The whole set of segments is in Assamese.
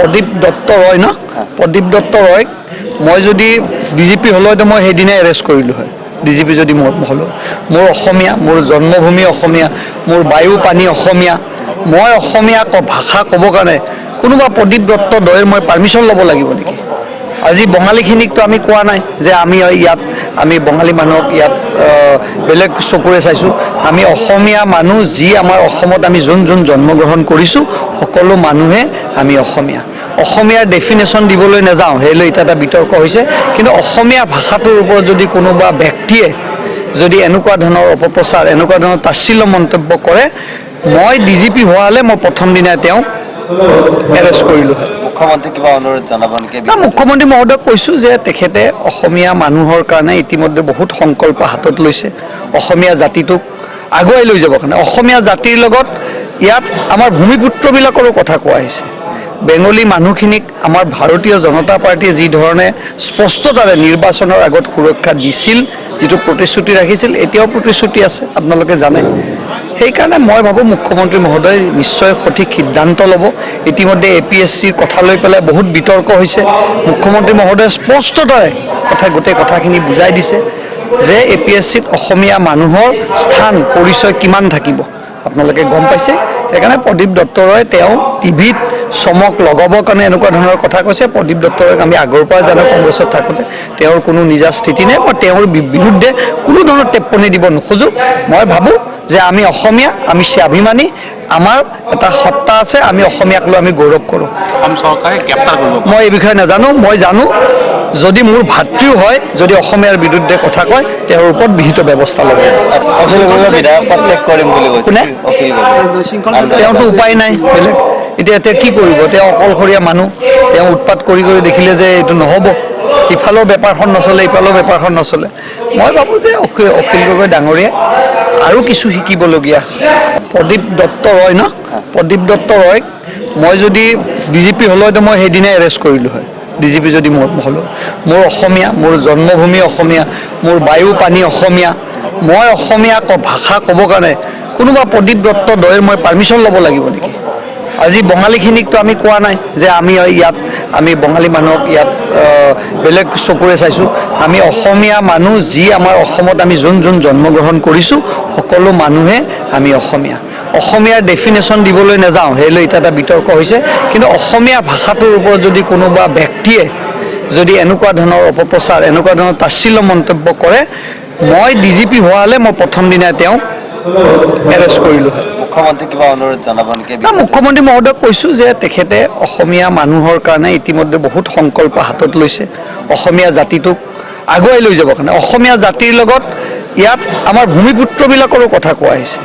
प्रदीप दत्त रॉय ना प्रदीप दत्त रॉय मैं जदि DGP हलो तो मैं সেইদিনাই एरेस्ट करिलो है DGP जदि हलो मोर अসমীয়া मोर जन्मभूमि अসমীয়া मोर वायु पानी अসমীয়া मैं अসমীয়া भाषा कब कारण कोनोबा प्रदीप दत्त दयर मैं पार्मिशन लब लागिब नेকি আজি बंगालीखिनिक तो आमी कोৱা নাই जे आमी यात आमी बंगाली मानुक यात बेलेग चकुरे चाइছো आमी अসমীয়া मानु जी आमार अসমत आमी जोन जोन जन्मग्रहण करिছো सकलो मानुहे आमी अসমীয়া অসমীয়াৰ ডেফিনেশ্যন দিবলৈ নাযাওঁ হেলৈ এটা বিতৰ্ক হৈছে কিন্তু অসমীয়া ভাষাটোৰ ওপৰত যদি কোনোবা ব্যক্তিয়ে যদি এনেকুৱা ধৰণৰ অপপ্ৰচাৰ এনেকুৱা ধৰণৰ তাচ্ছিল্য মন্তব্য কৰে মই DGP হোৱালে মই প্ৰথম দিনা তেওঁ এৰেষ্ট কৰিলো মুখ্যমন্ত্ৰী কিবা অনুৰোধ জনাব নেকি মুখ্যমন্ত্ৰী মহোদয়ক কৈছো যে তেখেতে অসমীয়া মানুহৰ কাৰণে ইতিমধ্যে বহুত সংকল্প হাতত লৈছে অসমীয়া জাতিটোক আগুৱাই লৈ যাব কাৰণে অসমীয়া জাতিৰ লগত ইয়াত আমাৰ ভূমিপুত্ৰবিলাকৰো কথা কোৱা হৈছে बेंगली मानुखिनिक आमार भारतीय जनता पार्टी जी धरणे स्पष्टतारे निर्वाचনৰ আগত সুৰক্ষা দিছিল যেটো প্ৰতিশ্ৰুতি ৰাখিছিল এতিয়াও প্ৰতিশ্ৰুতি আছে আপোনালোকে জানে সেই কাৰণে মই ভাবো মুখ্যমন্ত্ৰী মহোদয় নিশ্চয় সঠিক সিদ্ধান্ত লব ইতিমধ্যে APSC কথা লৈ পেলাই বহুত বিতৰ্ক হৈছে মুখ্যমন্ত্ৰী মহোদয় স্পষ্টতাৰে গোটেই কথাখিনি বুজাই দিছে যে APSCত অসমীয়া মানুহৰ স্থান পৰিচয় কিমান থাকিব আপোনালোকে গম পাইছে এখানে प्रदीप दत्त रॉय টিভিত চমক লগাবৰ কাৰণে এনেকুৱা ধৰণৰ কথা কৈছে प्रदीप दत्त रॉयক আমি আগৰ পৰা জানো কংগ্ৰেছত থাকোতে তেওঁৰ কোনো নিজা স্থিতি নাই মই তেওঁৰ বিৰুদ্ধে কোনো ধৰণৰ টেপনি দিব নোখোজো মই ভাবো যে আমি অসমীয়া আমি স্বাভিমানী আমাৰ এটা সত্তা আছে আমি অসমীয়াক লৈ আমি গৌৰৱ কৰো অসম চৰকাৰে গ্ৰেপ্তাৰ কৰিব মই এই বিষয়ে নাজানো মই জানো যদি মোৰ ভাতৃও হয় যদি অসমীয়াৰ বিৰুদ্ধে কথা কয় তেওঁৰ ওপৰত বিহিত ব্যৱস্থা ল'ব অখিল গগৈ বিধায়ক প্ৰত্যেক কৰিম বুলি কৈছে অখিল গগৈ তেওঁতো উপায় নাই বেলেগ এতিয়া কি কৰিব তেওঁ অকলশৰীয়া মানুহ তেওঁ উৎপাত কৰি দেখিলে যে এইটো নহব ইফালৰ বেপাৰখন নচলে ইফালৰ বেপাৰখন নচলে মই ভাবো যে অখিল গগৈ ডাঙৰীয়া আৰু কিছু শিকিবলগীয়া আছে प्रदीप दत्त रॉय ना प्रदीप दत्त रॉय मैं जदि DGP हलो तो मैं সেইদিনাই एरेस्ट करिलो है DGP जदि हलो मोर अসমীয়া मोर जन्मभूमि अসমীয়া मोर वायु पानी अসমীয়া मैं अসমীয়া भाषा कब कारण कोनोबा प्रदीप दत्त दयर मैं पार्मिशन लब लागिब नेকি আজি बंगालीखिनिक तो आमी कोৱা নাই जे आमी यात आमी बंगाली मानुक यात बेलेग चकुरे चाइছো आमी অসমীয়া मानु जी आमार অসমত आमी जोन जोन जन्मग्रहण करिছো सकलो मानुहे आमी অসমীয়া অসমীয়াৰ ডেফিনেশ্যন দিবলৈ নাযাওঁ হেলৈ এটা বিতৰ্ক হৈছে কিন্তু অসমীয়া ভাষাটোৰ ওপৰত যদি কোনোবা ব্যক্তিয়ে যদি এনেকুৱা ধৰণৰ অপপ্ৰচাৰ এনেকুৱা ধৰণৰ তাচ্ছিল্য মন্তব্য কৰে মই DGP হোৱালে মই প্ৰথম দিনা তেওঁ এৰেষ্ট কৰিলো মুখ্যমন্ত্ৰী কিবা অনুৰোধ জনাব নেকি মুখ্যমন্ত্ৰী মহোদয়ক কৈছো যে তেখেতে অসমীয়া মানুহৰ কাৰণে ইতিমধ্যে বহুত সংকল্প হাতত লৈছে অসমীয়া জাতিটোক আগুৱাই লৈ যাব কাৰণে অসমীয়া জাতিৰ লগত ইয়াত আমাৰ ভূমিপুত্ৰবিলাকৰো কথা কোৱা হৈছে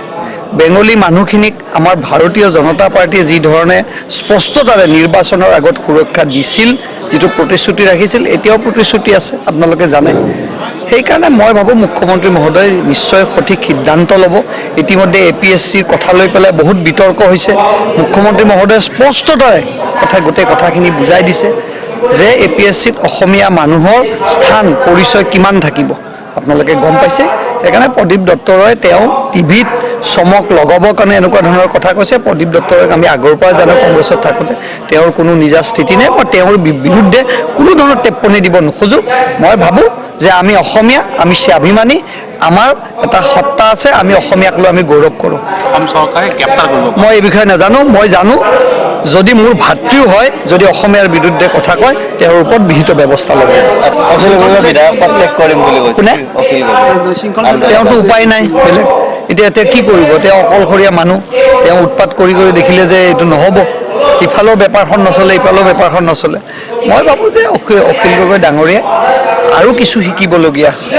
বেংগলী মানুহখিনিক আমাৰ ভাৰতীয় জনতা পাৰ্টি যি ধৰণে স্পষ্টতাৰে নিৰ্বাচনৰ আগত সুৰক্ষা দিছিল যেটো প্ৰতিশ্ৰুতি ৰাখিছিল এতিয়াও প্ৰতিশ্ৰুতি আছে আপোনালোকে জানে সেই কাৰণে মই ভাবো মুখ্যমন্ত্ৰী মহোদয় নিশ্চয় সঠিক সিদ্ধান্ত লব ইতিমধ্যে APSC কথা লৈ পেলাই বহুত বিতৰ্ক হৈছে মুখ্যমন্ত্ৰী মহোদয় স্পষ্টতাৰে গোটেই কথাখিনি বুজাই দিছে যে APSCত অসমীয়া মানুহৰ স্থান পৰিচয় কিমান থাকিব আপোনালোকে গম পাইছে এখানে प्रदीप दत्त रॉय টিভিত চমক লগাবৰ কাৰণে এনেকুৱা ধৰণৰ কথা কৈছে प्रदीप दत्त रॉयক আমি আগৰ পৰা জানো কংগ্ৰেছত থাকোতে তেওঁৰ কোনো নিজা স্থিতি নাই মই তেওঁৰ বিৰুদ্ধে কোনো ধৰণৰ টেপনি দিব নোখোজো মই ভাবো যে আমি অসমীয়া আমি স্বাভিমানী আমাৰ এটা সত্তা আছে আমি অসমীয়াক লৈ আমি গৌৰৱ কৰো অসম চৰকাৰে গ্ৰেপ্তাৰ কৰিব মই এই বিষয়ে নাজানো মই জানো যদি মোৰ ভাতৃও হয় যদি অসমীয়াৰ বিৰুদ্ধে কথা কয় তেওঁৰ ওপৰত বিহিত ব্যৱস্থা ল'ব অখিল গগৈ বিধায়ক প্ৰত্যেক কৰিম বুলি কৈছে অখিল গগৈ তেওঁতো উপায় নাই বেলেগ এতিয়া কি কৰিব তেওঁ অকলশৰীয়া মানুহ তেওঁ উৎপাত কৰি দেখিলে যে এইটো নহব ইফালৰ বেপাৰখন নচলে ইফালৰ বেপাৰখন নচলে মই ভাবো যে অখিল গগৈ ডাঙৰীয়া আৰু কিছু শিকিবলগীয়া আছে